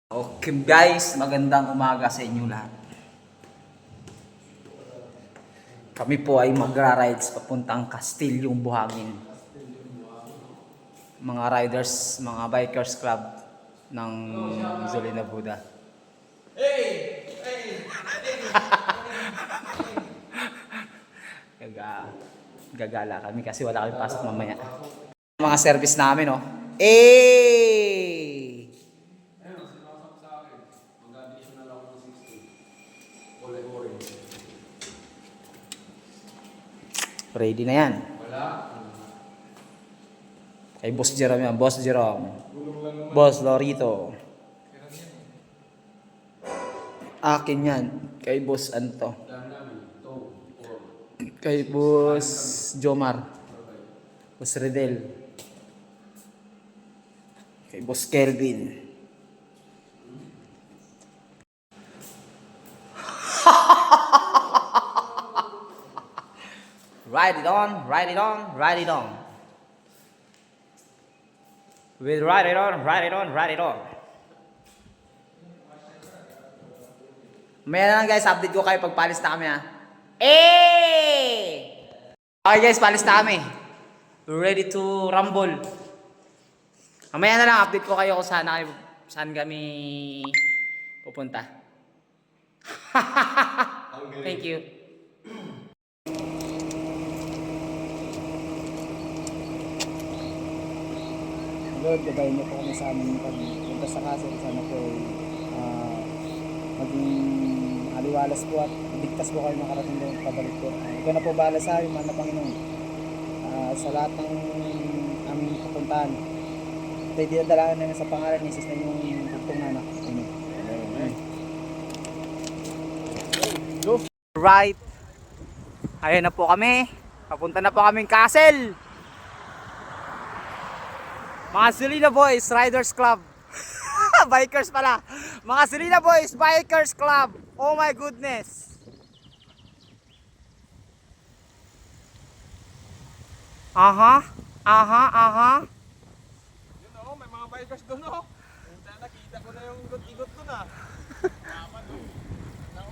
Okay guys, magandang umaga sa inyo lahat. Kami po ay magra-rides papuntang Castilyong Buhangin. Mga riders, mga bikers club ng Zolina Buda. Gagala kami kasi wala kami pasok mamaya. Mga service namin, oh. Ready na yan. Kay Boss Jerome yan. Boss Jerome. Boss Lorito. Akin yan. Kay Boss Anto. Kay Boss Jomar. Boss Redel. Kay Boss Kelvin. Ride it on, ride it on, ride it on. We'll ride it on, ride it on, ride it on. Maya na lang guys, update ko kayo pag palis na kami ha. Okay guys, palis na kami. We're ready to rumble. Mamaya na lang, update ko kayo kung saan kami pupunta. Thank you. Lord, gabayin niyo po kami sa aming pagpunta sa kaso. Sana po maging aliwalas po at bigtas po kayo makarating doon pabalik po. Ikaw na po bahala sa amin, mahal na Panginoon. Sa lahat ng aming papuntahan. Ito'y dinadalahan namin sa pangalan ni Jesus na yung bugtong anak. Amen. Right. Ayun na po kami. Papunta na po kaming castle. Mga Zolina Boys Riders Club. Bikers pala. Mga Zolina Boys Bikers Club. Oh my goodness. Aha. Yun o, may mga bikers doon o. Nakita ko na yung igot-igot doon ah.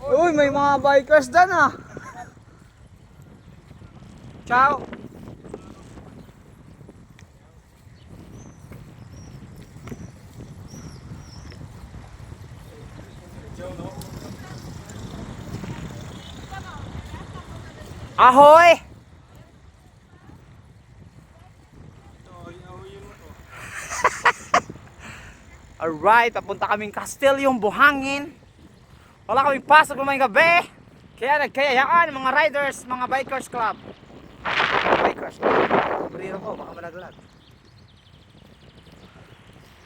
Uy, may mga bikers doon ah. Ciao. Ahoy! Alright, papunta kaming Castilyong Buhangin. Wala kaming pasok mamayang gabi. Kaya nagkayayaan mga riders, mga bikers club. Bikers club. Briro ko, baka malaglag.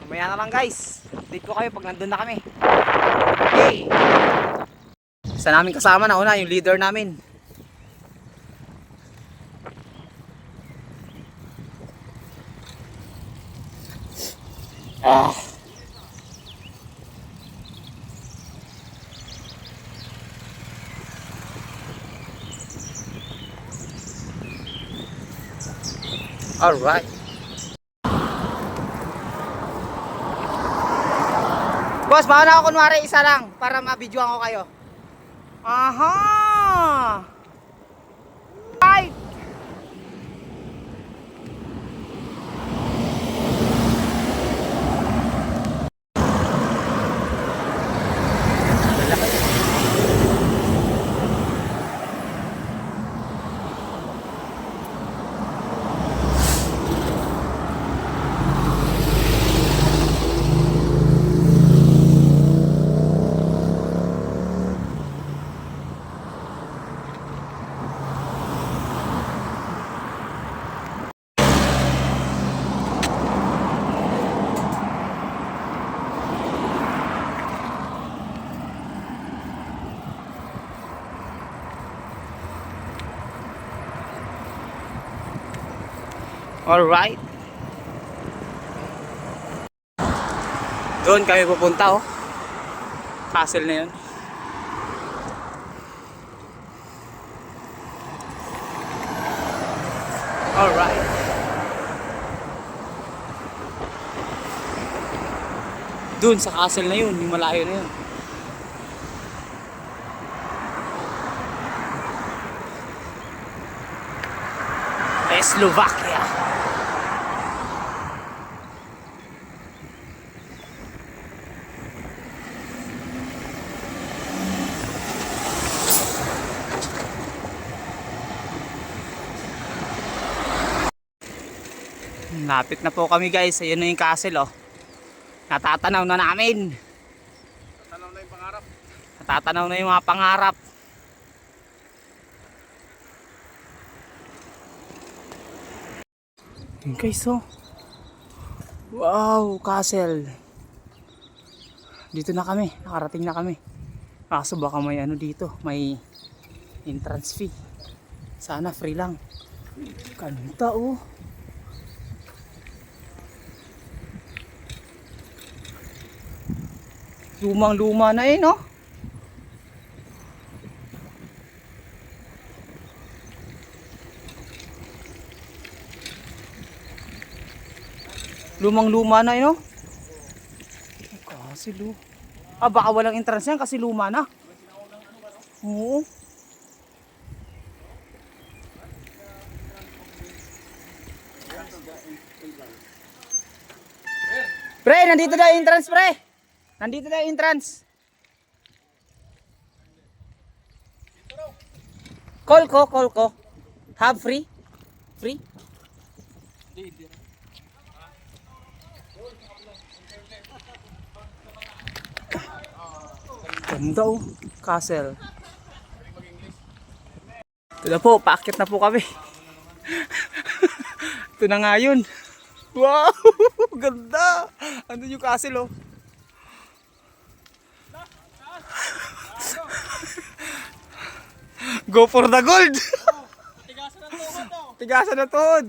Mamaya na lang guys. Update ko kayo pag nandun na kami. Hey! Isa namin kasama na una, yung leader namin. Alright. Boss, mauna ako kunwari isa lang para mabidyoan ko kayo. Aha! Right! Alright. Doon kami pupunta oh. Castle na yun. Alright. Doon sa castle na yun, yung malayo na yun. Slovakia. Lapit na po kami guys. Ayun na yung castle oh. Natatanaw na namin. Tatanaw na yung pangarap. Natatanaw na yung mga pangarap. Yun guys oh. Wow, castle. Dito na kami. Nakarating na kami. Kaso baka may ano dito. May entrance fee. Sana free lang. Ganda oh. Lumang-luma na eh, no? Lumang-luma na eh, no? Kasi baka walang entrance yan kasi luma na. Oo. Pre, nandito na yung entrance, pre. Nandito na yung entrance. Call ko. Have free? Free? Ganda oh, castle. Ito na po, paakit na po kami. Ito na nga yun. Wow, ganda. Ano yung castle oh. Go for the gold. Tigasan ng tuhod to. Tigasan na tuhod.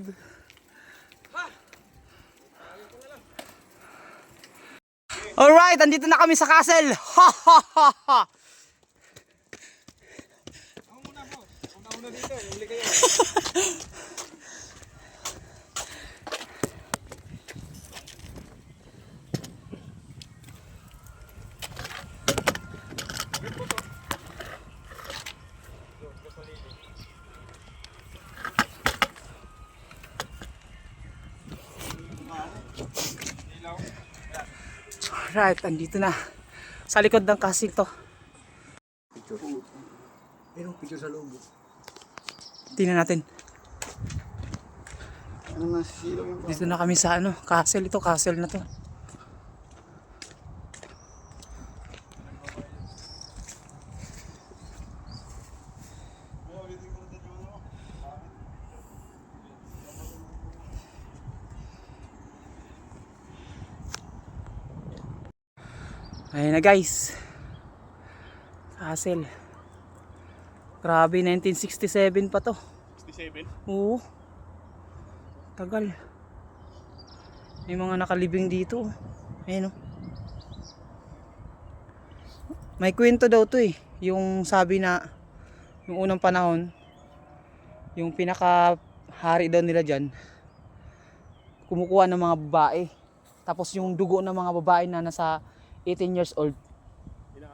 Alright, andito na kami sa castle. Ha ha ha ha. Ako muna po. Una dito, huli kayo. Alright, andito na. Sa likod ng castle to. Ayun, picture sa loob. Tingnan natin. Ano nga sisilaw yung Dito na kami sa ano, castle ito, castle na to. Ayun na guys. Castle. Grabe, 1967 pa to. 67. Oo. Tagal. May mga nakalibing dito. Ayun oh. May kwento daw to eh. Yung sabi na yung unang panahon, yung pinaka hari daw nila dyan, kumukuha ng mga babae. Tapos yung dugo ng mga babae na nasa 18 years old,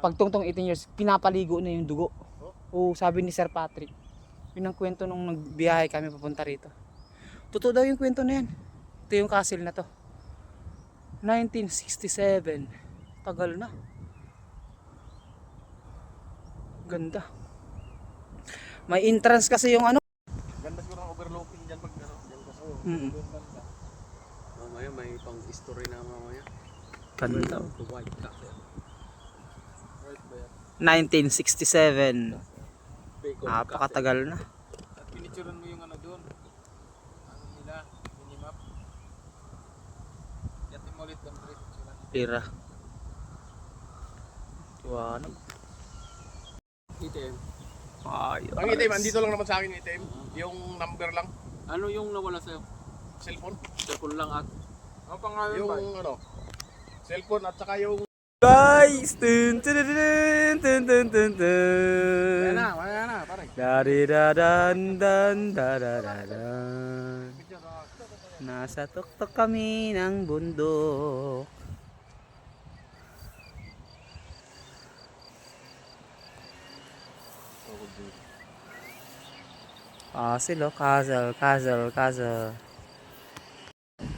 pagtungtong 18 years, pinapaligo na yung dugo. Oo, sabi ni Sir Patrick. Yun ang kwento nung nagbiyahe kami papunta rito. Totoo daw yung kwento na yan. Ito yung castle na to. 1967. Tagal na. Ganda. May entrance kasi yung ano. Ganda siguro ang overlooking dyan pag ano. Dyan kasi. Mamaya may pang history na mamaya. Ganda. The White Castle. Right ba yan? 1967. Bacon Napakatagal na. At pinicturean mo yung ano doon. Ano nila, minimap. Yatin mo ulit doon, Chris. Pira. Tuwanag. Item. Ayos. Ang item, andito lang naman sa akin yung item. Yung number lang. Ano yung nawala sa'yo? Cellphone. Cellphone lang at Ang pangalan yung ano? Cellphone at saka yung... Guys! Tun tun tun tun tun tun tun. Wala na, pare. Dari-da-dan dan da-da-da-dan. Nasa tuktok kami ng bundok. Castle, oh. Castle.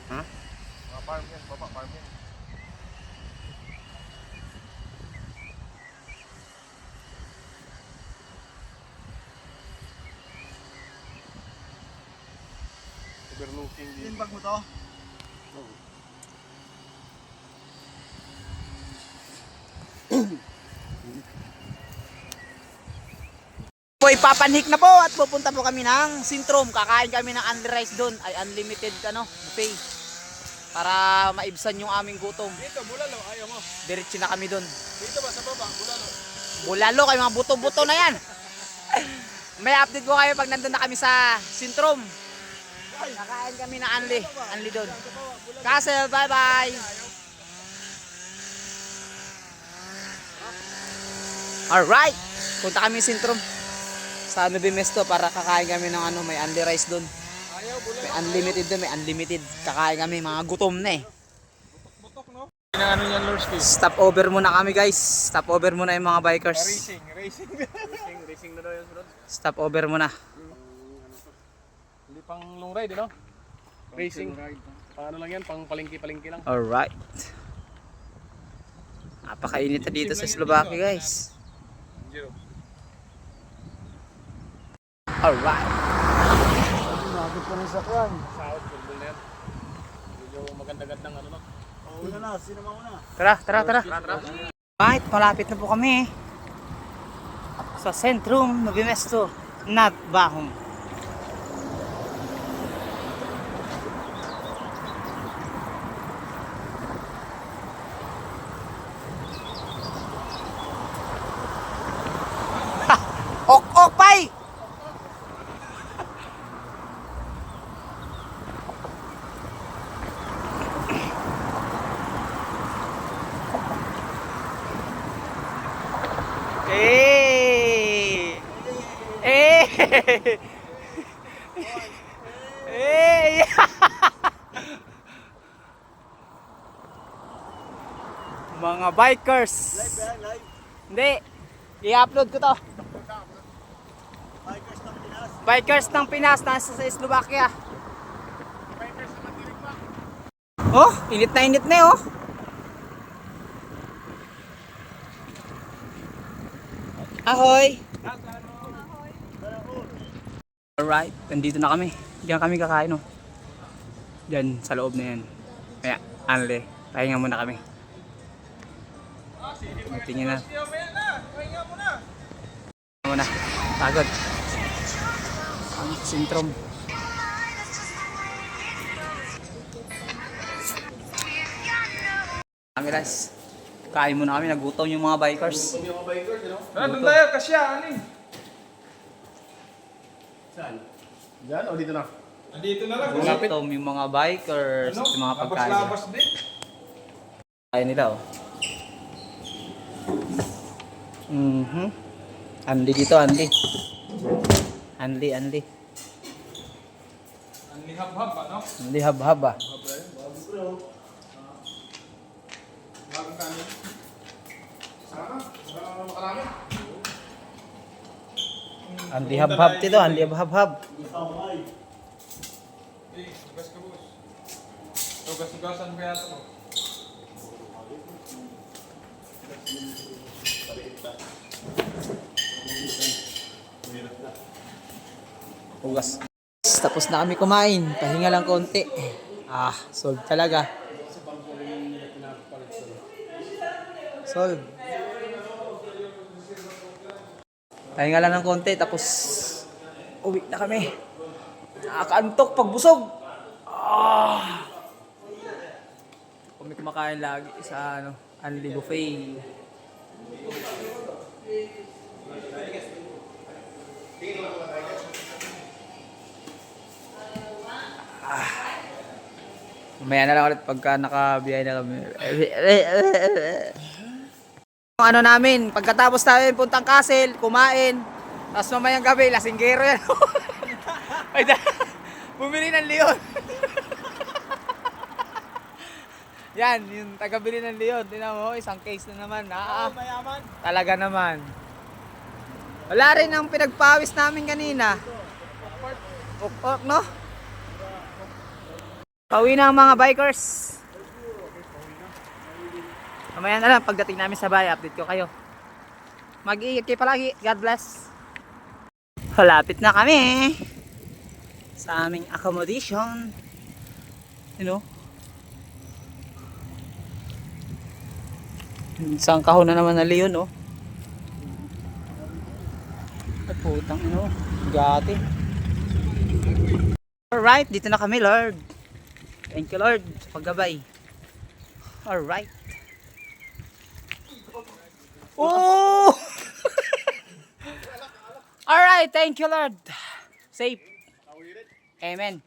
Mga farm yan, baba farm yan. Overlooking din. Bag mo to? Po, ipapanhik na po at pupunta po kami ng Sintrom. Kakain kami ng unli rice doon. Ay unlimited buffet. Para maibsan yung aming gutom. Dito, bulalo, ayaw mo. Diretso na kami doon. Dito ba sa baba, bulalo? Bulalo, kayo mga buto-buto na yan. May update ko kayo pag nandun na kami sa Sintrom. Kakain kami ng unli doon. Castle, bye-bye. Alright, punta kami sa Sintrom. Sa Novemesto para kakain kami ng may unli rice doon. Ayaw, bulalo. May unlimited doon, may unlimited. Kakain kami, mga gutom na eh. Butok, no? Yung ano yan, Lurski? Stop over muna kami guys. Stop over muna yung mga bikers. Racing. Racing na daw yan, sunod. Stop over muna. Hindi pang long ride, no? Racing. Pang ano lang yan, pang palengke-palengke lang. Alright. Napakainit na dito sa Slovakia guys. Zero. Alright. Nagod pa rin sa kwan. South, football na yan. Medyo maganda-gandang ano, no? Una na, sino mauna? Tara. Alright, malapit na po kami sa Sentrum Novemesto, Bahong. Ok, pai! Eh! Eh! Eh! Mga bikers. Live. Hindi. I-upload ko to. Bikers ng Pinas. Bikers ng Pinas nasa sa Slovakia. Oh, init na oh. Ahoy! Alright, nandito na kami. Diyan kami kakain oh. Diyan sa loob na yan. Kaya, anle, pahinga muna kami. Tingin na. Pahinga mo na! Muna, pagod. Ang Sintrom. Kami guys. Kain muna kami, nagutom yung mga bikers. Doon tayo, kasya, aning. Saan? Diyan o dito na? Andito na lang. Gutom yung mga bikers at yung mga pagkain. Labas din. Kain nila oh. Anli dito, Anli. Anli. Ang lihab-hab, ano? Anli hab-hab ah. Bagong kanin. Anli hab-hab dito, Anli hab-hab. Eh, sugas ka boss. Sugas-sugasan ko yata mo. Hugas. Tapos na kami kumain. Pahinga lang konti. Solve talaga. Solve. Pahinga lang ng konti. Tapos uwi na kami. Nakakaantok pagbusog. Kami kumakain lagi sa Unli Buffet. Mamaya na lang ulit pagka nakabiyay na kami. Ano namin, pagkatapos namin puntang Castle, kumain, tapos mamayang gabi, lasinggero yan. Bumili ng leon. Yan, yung taga-bili ng leon. Tingnan mo, isang case na naman. Mayaman. Talaga naman. Wala rin ang pinagpawis namin kanina. Ok, no? Pauwi na ang mga bikers. Mamaya na lang, pagdating namin sa bahay, update ko kayo. Mag-iingat kayo palagi. God bless. Malapit na kami sa aming accommodation. You know? Isang kahon na naman na Leon, oh. Ay, putang ino. Gati. Alright, dito na kami, Lord. Thank you, Lord, sa paggabay. Alright. Oh! Alright, thank you, Lord. Safe. Amen.